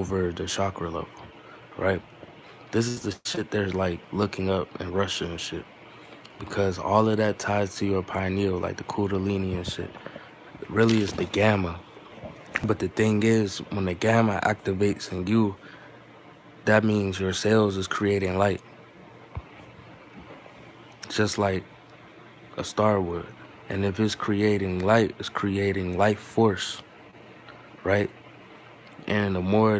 over the chakra level, right? This is the shit they're like looking up in Russia and shit. Because all of that ties to your pineal, like the kundalini and shit. Really is the gamma. But the thing is, when the gamma activates in you, that means your cells is creating light. Just like a star would. And if it's creating light, it's creating life force, right? And the more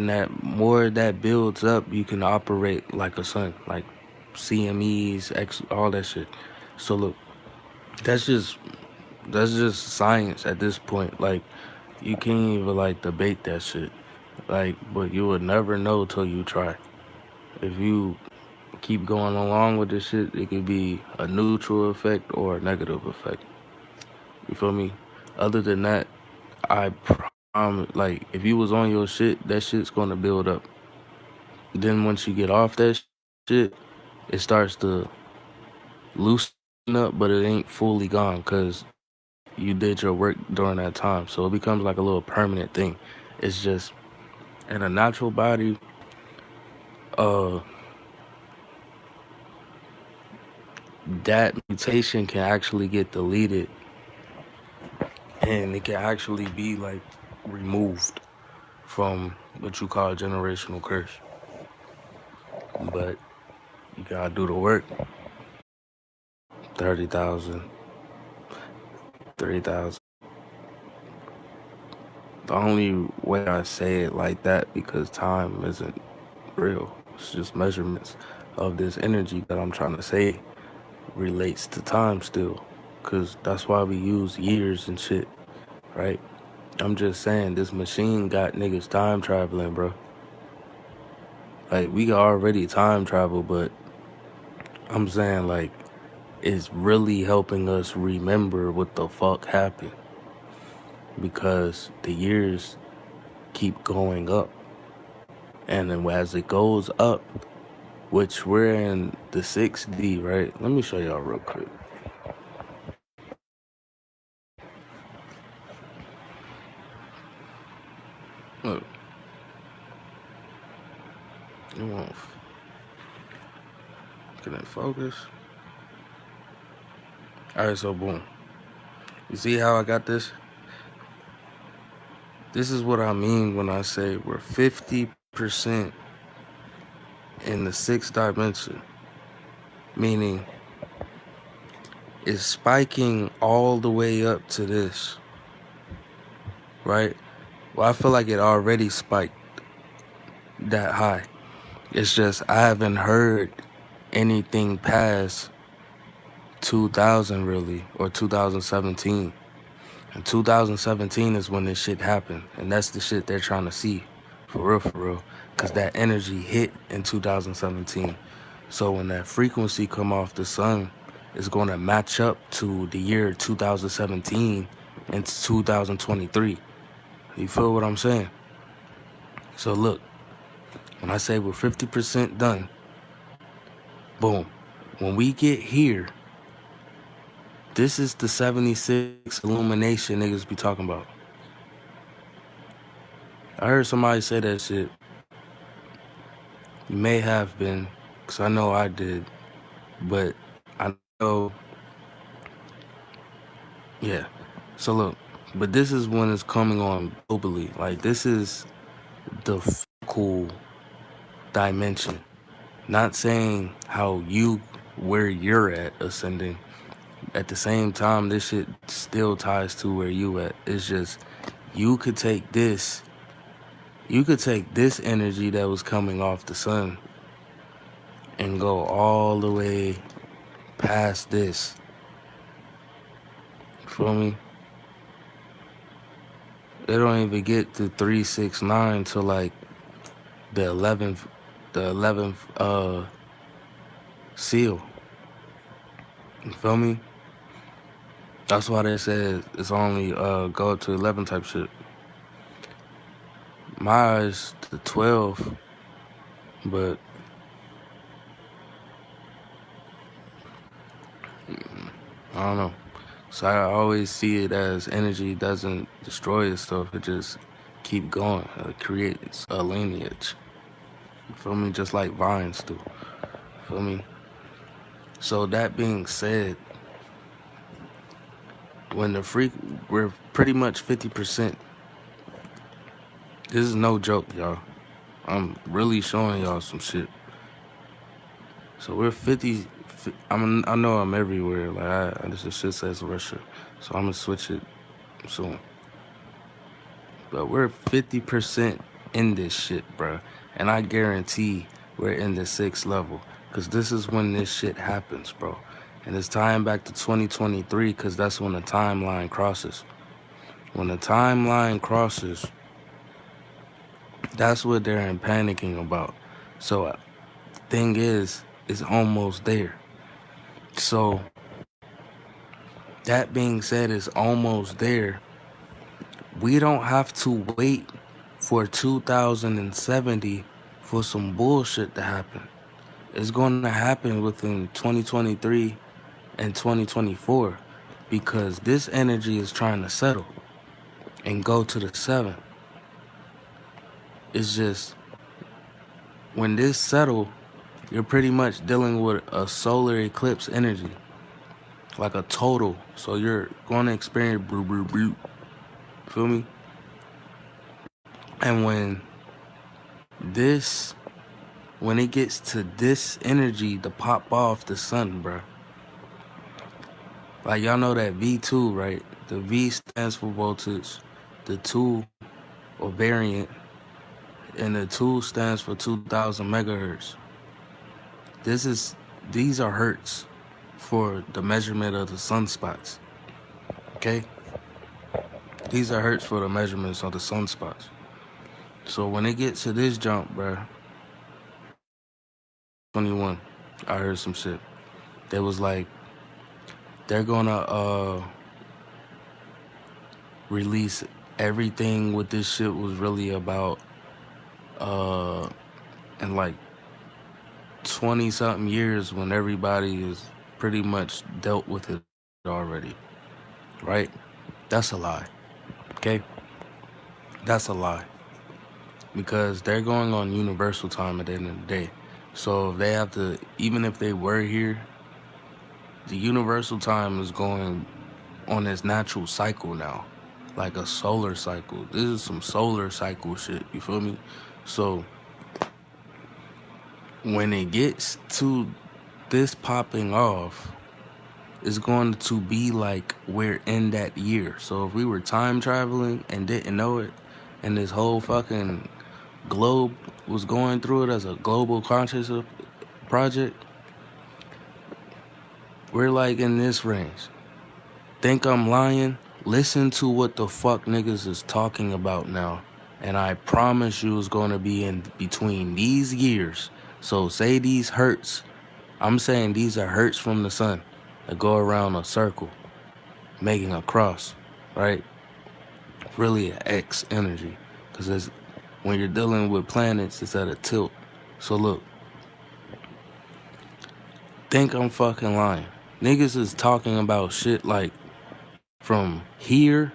that builds up, you can operate like a sun, like CMEs, all that shit. So look, that's just science at this point. Like, you can't even like debate that shit. Like, but you would never know till you try. If you keep going along with this shit, it could be a neutral effect or a negative effect. You feel me? Other than that, I promise, like, if you was on your shit, that shit's gonna build up. Then once you get off that shit, it starts to loosen up, but it ain't fully gone because you did your work during that time. So it becomes like a little permanent thing. It's just, in a natural body, that mutation can actually get deleted and it can actually be like removed from what you call a generational curse. But you gotta do the work. 30,000, 3,000. The only way I say it like that because time isn't real. It's just measurements of this energy that I'm trying to say relates to time still. Because that's why we use years and shit, right? I'm just saying this machine got niggas time traveling, bro. Like, we already time travel, but I'm saying, like, it's really helping us remember what the fuck happened. Because the years keep going up. And then as it goes up, which we're in the 6D, right? Let me show y'all real quick. Look. It won't. Can it focus? Alright, so boom. You see how I got this? This is what I mean when I say we're 50% in the 6th dimension. Meaning, it's spiking all the way up to this. Right? Well, I feel like it already spiked that high. It's just I haven't heard anything past 2000 really, or 2017. And 2017 is when this shit happened. And that's the shit they're trying to see. For real. Because that energy hit in 2017. So when that frequency come off the sun, it's going to match up to the year 2017 and 2023. You feel what I'm saying? So look, when I say we're 50% done, boom. When we get here, this is the 76 illumination niggas be talking about. I heard somebody say that shit. You may have been, because I know I did. But I know, yeah. So look, but this is when it's coming on globally. Like, this is the physical dimension. Not saying how where you're at ascending. At the same time, this shit still ties to where you at. It's just, you could take this energy that was coming off the sun and go all the way past this. Feel me? It don't even get to 369 till like the 11th seal. You feel me? That's why they said it's only go to 11 type shit. My eyes to 12, but I don't know. So I always see it as energy doesn't destroy itself, it just keep going. It creates a lineage. You feel me? Just like vines do. Feel me? So that being said, when the freak, we're pretty much 50%. This is no joke, y'all. I'm really showing y'all some shit. So we're 50. I know I'm everywhere. Like this shit says Russia, so I'm gonna switch it soon. But we're 50% in this shit, bruh. And I guarantee we're in the 6th level. Because this is when this shit happens, bro. And it's tying back to 2023 because that's when the timeline crosses. When the timeline crosses, that's what they're panicking about. So, thing is, it's almost there. So, that being said, it's almost there. We don't have to wait for 2070 for some bullshit to happen. It's going to happen within 2023 and 2024 because this energy is trying to settle and go to the 7. It's just when this settle, you're pretty much dealing with a solar eclipse energy, like a total. So you're going to experience feel me? And when it gets to this energy to pop off the sun, bro. Like y'all know that V2, right? The V stands for voltage, the 2 or variant, and the 2 stands for 2000 megahertz. These are hertz for the measurement of the sunspots. Okay? These are hertz for the measurements of the sunspots. So when it gets to this jump, bro, 21, I heard some shit. They was like, they're gonna release everything what this shit was really about in like 20 something years when everybody is pretty much dealt with it already, right? That's a lie. Okay, that's a lie, because they're going on universal time at the end of the day. So if they have to, even if they were here, the universal time is going on its natural cycle now, like a solar cycle. This is some solar cycle shit, you feel me? So when it gets to this popping off, it's going to be like we're in that year. So if we were time traveling and didn't know it, and this whole fucking globe was going through it as a global consciousness project, we're like in this range. Think I'm lying? Listen to what the fuck niggas is talking about now. And I promise you it's going to be in between these years. So say these hertz. I'm saying these are hertz from the sun that go around a circle, making a cross, right? Really an X energy. Because when you're dealing with planets, it's at a tilt. So look. Think I'm fucking lying. Niggas is talking about shit like from here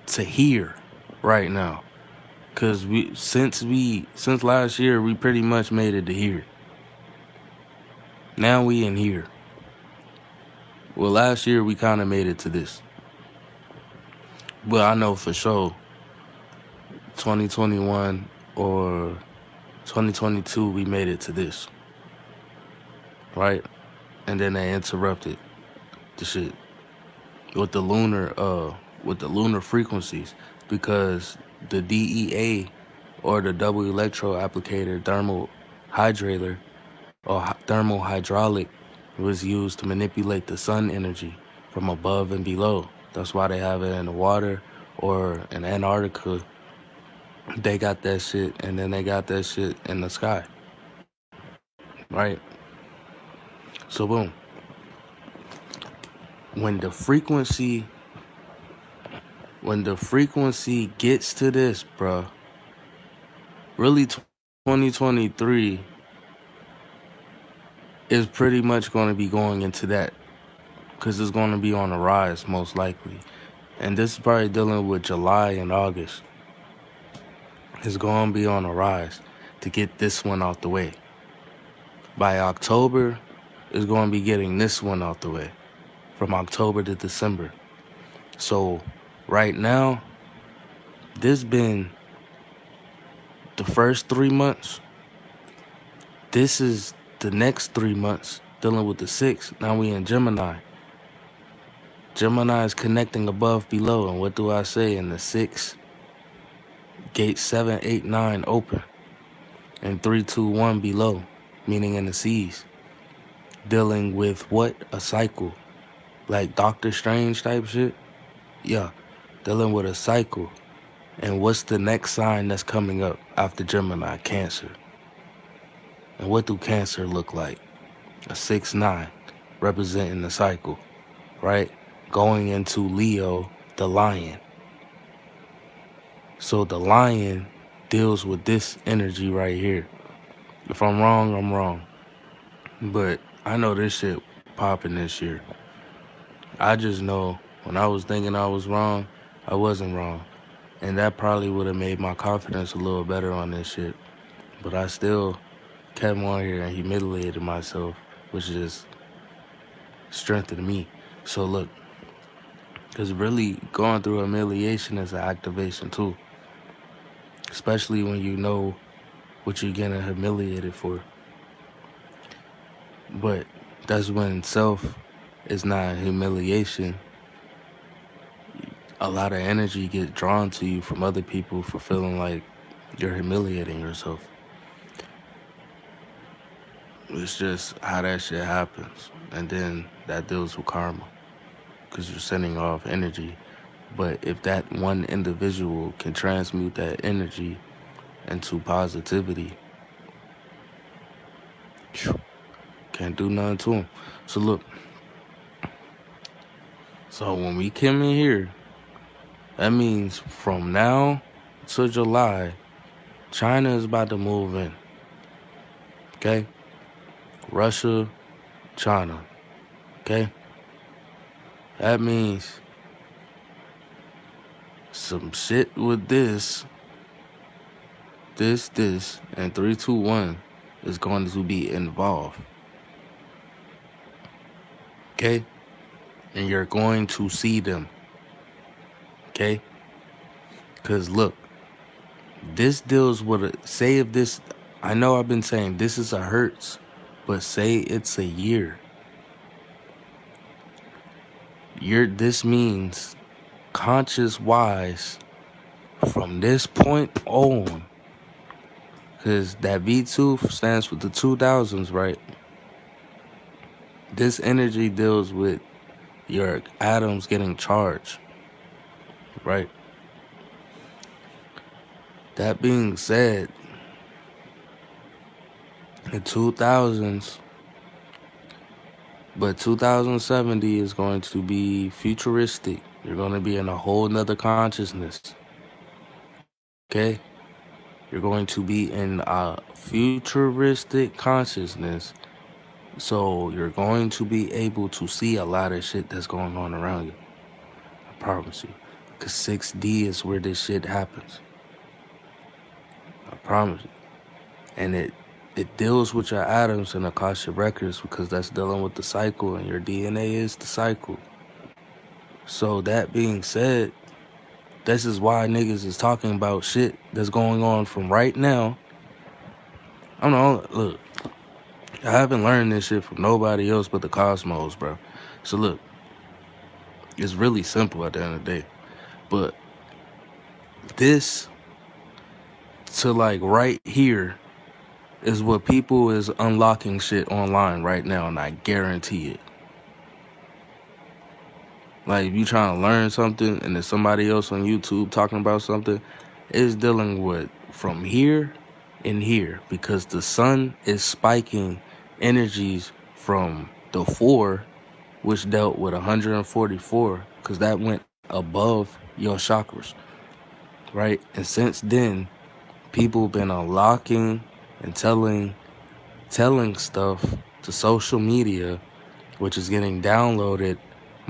to here right now. Cause since last year we pretty much made it to here. Now we in here. Well, last year we kinda made it to this. Well, I know for sure 2021 or 2022 we made it to this. Right? And then they interrupted the shit with the lunar frequencies, because the DEA, or the double electrode applicator thermal hydraulic or thermal hydraulic, was used to manipulate the sun energy from above and below. That's why they have it in the water, or in Antarctica they got that shit, and then they got that shit in the sky, right? So boom, when the frequency gets to this, bruh, really 2023 is pretty much going to be going into that, because it's going to be on the rise most likely. And this is probably dealing with July and August. is going to be on a rise to get this one out the way. By October, it's going to be getting this one out the way from October to December. So right now, this been the first 3 months. This is the next 3 months dealing with the 6. Now we in Gemini. Gemini is connecting above, below. And what do I say? In the 6, gate 7, 8, 9 open. And 3, 2, 1 below, meaning in the C's. Dealing with what? A cycle. Like Doctor Strange type shit? Yeah. Dealing with a cycle. And what's the next sign that's coming up after Gemini? Cancer. And what do Cancer look like? A 6, 9, representing the cycle, right? Going into Leo, the lion. So the lion deals with this energy right here. If I'm wrong, I'm wrong. But I know this shit popping this year. I just know when I was thinking I was wrong, I wasn't wrong. And that probably would have made my confidence a little better on this shit. But I still kept on here and humiliated myself, which just strengthened me. So look, because really going through humiliation is an activation too. Especially when you know what you're getting humiliated for. But that's when self is not humiliation. A lot of energy gets drawn to you from other people for feeling like you're humiliating yourself. It's just how that shit happens. And then that deals with karma. Because you're sending off energy. But if that one individual can transmute that energy into positivity, can't do nothing to them. So look. So when we come in here, that means from now to July, China is about to move in. Okay? Russia, China. Okay? That means some shit with this, and 3, 2, 1 is going to be involved. Okay? And you're going to see them. Okay? Because look, this deals with say if this, I know I've been saying this is a hertz, but say it's a year. This means conscious wise from this point on, because that V2 stands for the 2000s, right? This energy deals with your atoms getting charged, right? That being said, the 2000s, but 2070 is going to be futuristic. You're going to be in a whole nother consciousness. Okay? You're going to be in a futuristic consciousness. So you're going to be able to see a lot of shit that's going on around you. I promise you. Because 6D is where this shit happens. I promise you. And it deals with your atoms and Akasha records because that's dealing with the cycle, and your DNA is the cycle. So that being said, this is why niggas is talking about shit that's going on from right now. I don't know, look, I haven't learned this shit from nobody else but the cosmos, bro. So look, it's really simple at the end of the day. But this to like right here is what people is unlocking shit online right now, and I guarantee it. Like, if you trying to learn something and there's somebody else on YouTube talking about something, it's dealing with from here and here, because the sun is spiking energies from the 4, which dealt with 144, because that went above your chakras, right? And since then, people been unlocking and telling stuff to social media, which is getting downloaded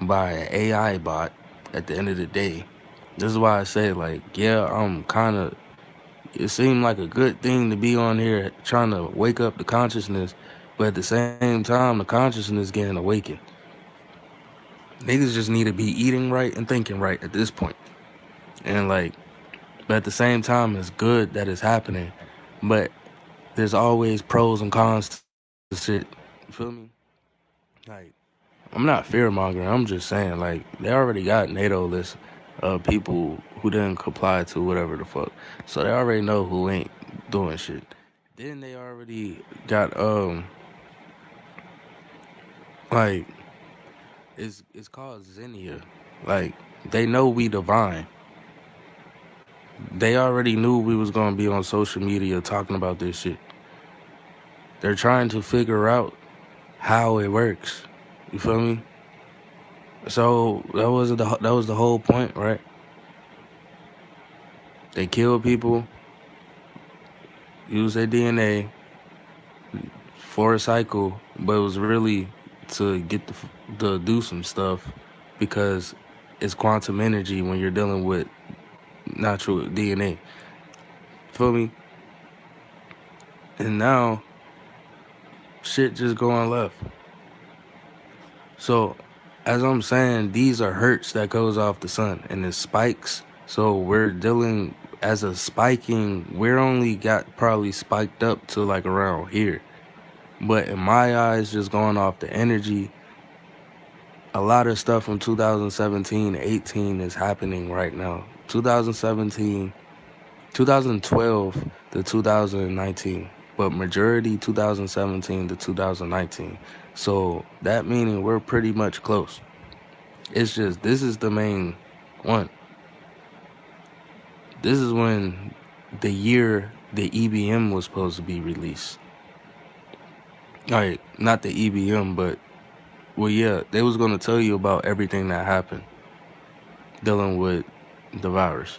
by an AI bot at the end of the day. This is why I say, like, yeah, I'm kind of it seemed like a good thing to be on here trying to wake up the consciousness, but at the same time, the consciousness getting awakened. Niggas just need to be eating right and thinking right at this point. And like, but at the same time, it's good that it's happening. But there's always pros and cons to shit. You feel me? Like, I'm not fear mongering. I'm just saying, like, they already got NATO list of people who didn't comply to whatever the fuck. So they already know who ain't doing shit. Then they already got like it's called Xenia. Like, they know we divine. They already knew we was gonna be on social media talking about this shit. They're trying to figure out how it works. You feel me? So that was the whole point, right? They kill people, use their DNA for a cycle, but it was really to get to do some stuff because it's quantum energy when you're dealing with natural DNA. Feel me? And now shit just going left. So as I'm saying, these are hurts that goes off the sun and it spikes. So we're dealing as a spiking, we're only got probably spiked up to like around here. But in my eyes, just going off the energy, a lot of stuff from 2017, 18 is happening right now. 2017, 2012 to 2019, but majority 2017 to 2019. So that meaning we're pretty much close. It's just, this is the main one. This is when the year the EBM was supposed to be released. Alright, not the EBM, but, well, yeah, they was going to tell you about everything that happened dealing with the virus.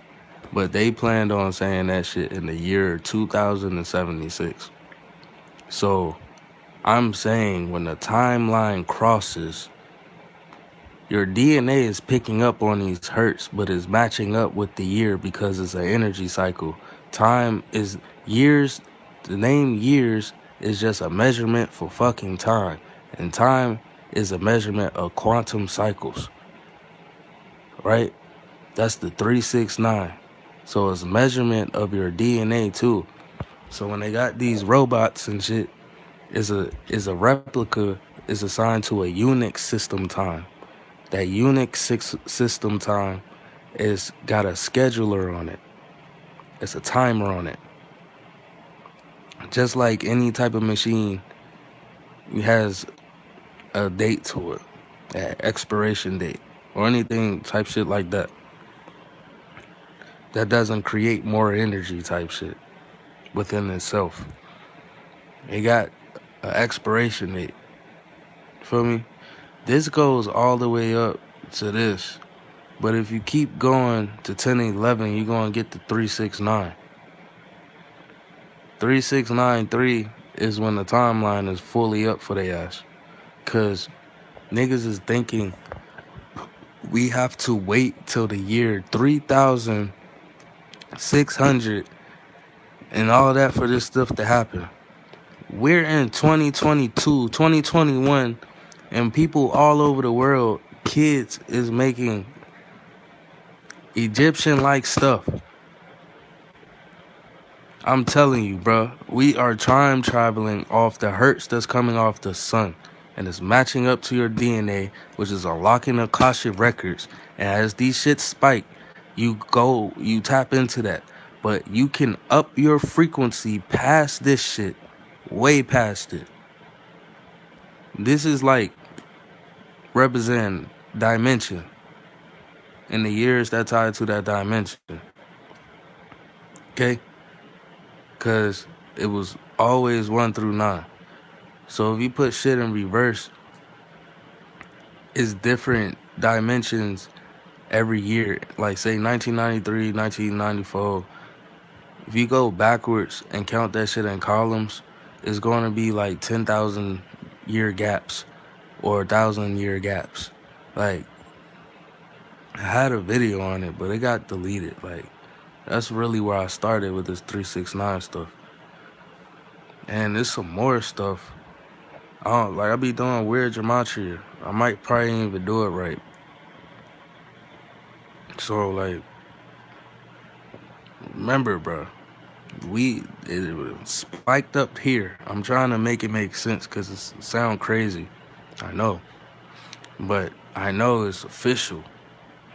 But they planned on saying that shit in the year 2076. So I'm saying when the timeline crosses, your DNA is picking up on these hurts, but it's matching up with the year because it's an energy cycle. Time is years. The name years is just a measurement for fucking time. And time is a measurement of quantum cycles. Right? That's the 369. So it's measurement of your DNA too. So when they got these robots and shit, is a replica is assigned to a Unix system time. That Unix system time is got a scheduler on it. It's a timer on it. Just like any type of machine, it has a date to it, an expiration date, or anything type shit like that. That doesn't create more energy type shit within itself. It got an expiration date. Feel me? This goes all the way up to this. But if you keep going to 1011, you're going to get to 369. 3693 is when the timeline is fully up for their ass. Because niggas is thinking we have to wait till the year 3600 and all that for this stuff to happen. We're in 2022, 2021, and people all over the world, kids, is making Egyptian-like stuff. I'm telling you, bro, we are time traveling off the hurts that's coming off the sun. And it's matching up to your DNA, which is unlocking Akashic records. And as these shits spike, you tap into that. But you can up your frequency past this shit, way past it. This is like representing dimension and the years that tie to that dimension. Okay? Because it was always 1 through 9. So if you put shit in reverse, it's different dimensions every year. Like, say, 1993, 1994. If you go backwards and count that shit in columns, it's going to be like 10,000 year gaps or 1,000 year gaps. Like, I had a video on it, but it got deleted. Like, That's really where I started with this 369 stuff. And there's some more stuff. I be doing weird gematria. I might probably ain't even do it right. So like, remember, bro, it was spiked up here. I'm trying to make it make sense because it sound crazy. I know, but I know it's official.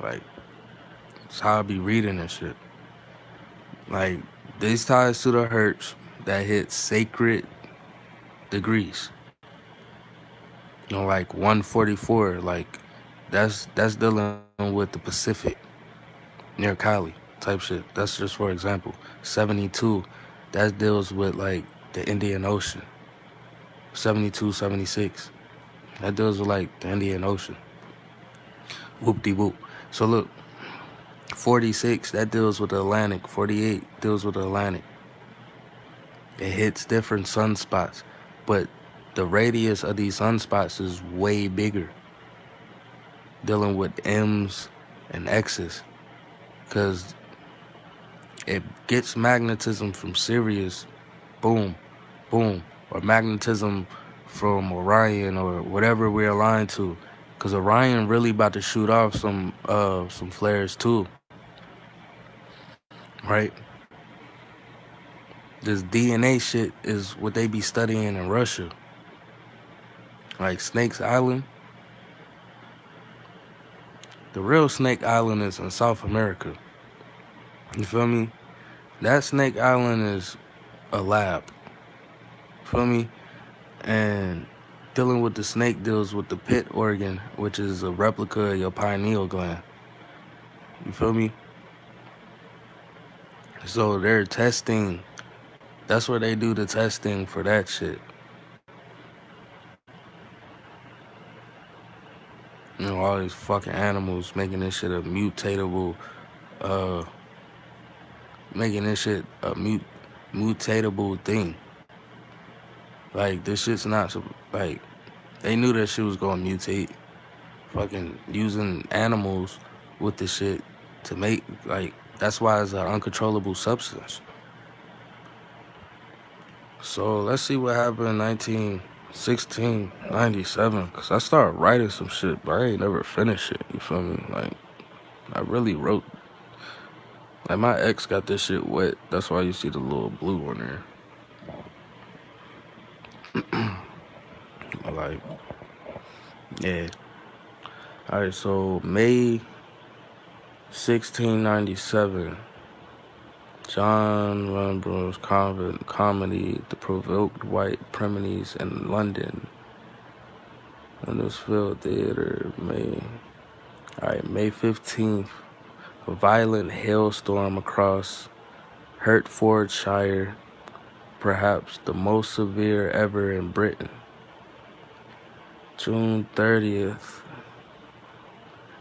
Like, it's how I be reading and shit. Like, these ties to the hertz that hit sacred degrees. Like 144, like that's dealing with the Pacific near Cali type shit. That's just for example. 72, that deals with like the Indian Ocean. 72, 76, that deals with like the Indian Ocean. Whoop-de-whoop. So look, 46, that deals with the Atlantic. 48 deals with the Atlantic. It hits different sunspots, but the radius of these sunspots is way bigger, dealing with M's and X's, because it gets magnetism from Sirius, boom, boom, or magnetism from Orion or whatever we're aligned to, because Orion really about to shoot off some flares too, right? This DNA shit is what they be studying in Russia, like Snake's Island. The real Snake Island is in South America. You feel me? That Snake Island is a lab. Feel me? And dealing with the snake deals with the pit organ, which is a replica of your pineal gland. You feel me? So they're testing. That's where they do the testing for that shit. You know, all these fucking animals making this shit a mutatable, making this shit a mutatable thing. Like, this shit's not, like, they knew that shit was gonna mutate. Fucking using animals with the shit to make, like, that's why it's an uncontrollable substance. So let's see what happened in 1697, because I started writing some shit, but I ain't never finished it, you feel me? Like, I really wrote, like, my ex got this shit wet, that's why you see the little blue on there. Like, yeah. Alright, so May 1697, John Runbro's comedy, The Provoked White Premises in London, Huddersfield Theatre, May 15th, a violent hailstorm across Hertfordshire, perhaps the most severe ever in Britain. June 30th,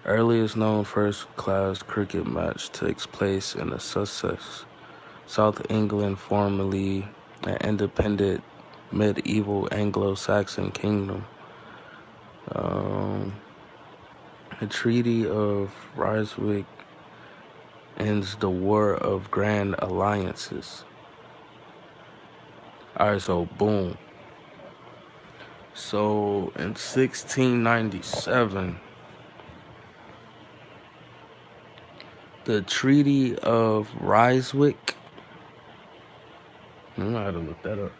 earliest known first-class cricket match takes place in the Sussex, South England, formerly an independent medieval Anglo-Saxon kingdom. The Treaty of Ryswick ends the War of Grand Alliances. Alright, so boom. So in 1697, the Treaty of Ryswick, I had to look that up.